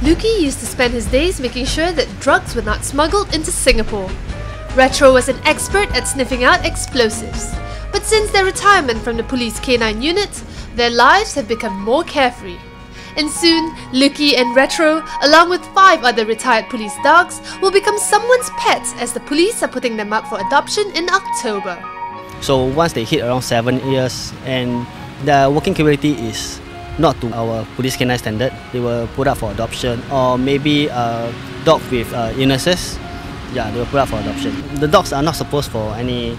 Lukey used to spend his days making sure that drugs were not smuggled into Singapore. Retro was an expert at sniffing out explosives. But since their retirement from the police K-9 unit, their lives have become more carefree. And soon, Lukey and Retro, along with 5 other retired police dogs, will become someone's pets as the police are putting them up for adoption in October. So once they hit around 7 years and the working capability is not to our police K-9 standard, they were put up for adoption, or maybe a dog with illnesses, yeah, they were put up for adoption. The dogs are not supposed for any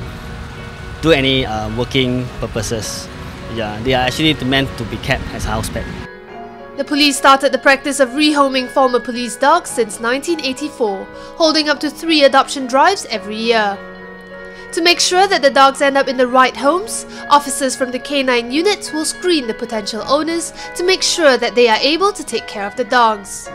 working purposes. Yeah, they are actually meant to be kept as house pet. The police started the practice of rehoming former police dogs since 1984, holding up to 3 adoption drives every year. To make sure that the dogs end up in the right homes, officers from the K-9 units will screen the potential owners to make sure that they are able to take care of the dogs.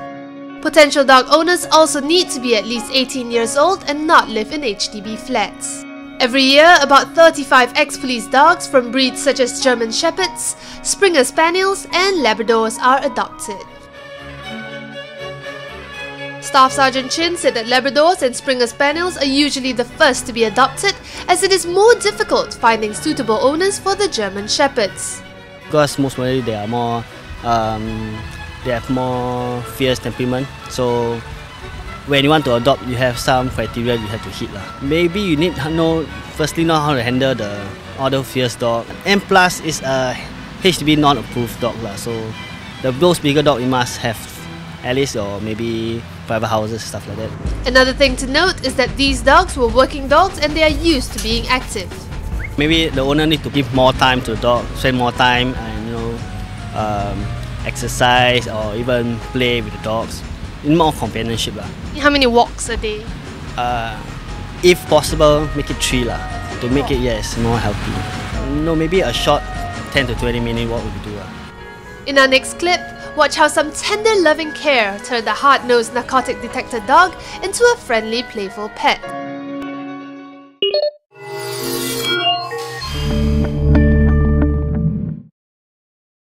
Potential dog owners also need to be at least 18 years old and not live in HDB flats. Every year, about 35 ex-police dogs from breeds such as German Shepherds, Springer Spaniels and Labradors are adopted. Staff Sergeant Chin said that Labradors and Springer Spaniels are usually the first to be adopted, as it is more difficult finding suitable owners for the German Shepherds. Because most probably they are more, they have more fierce temperament. So when you want to adopt, you have some criteria you have to hit lah. Maybe you need to firstly know how to handle the other fierce dog. And plus, it's a HDB non-approved dog lah. So those bigger dog you must have at least, or maybe private houses, stuff like that. Another thing to note is that these dogs were working dogs and they are used to being active. Maybe the owner need to give more time to the dog, spend more time and exercise or even play with the dogs. More companionship lah. How many walks a day? If possible, make it 3 lah. To make it, yes, more healthy. Maybe a short 10 to 20 minute walk would do lah. In our next clip, watch how some tender loving care turned the hard-nosed narcotic detector dog into a friendly, playful pet.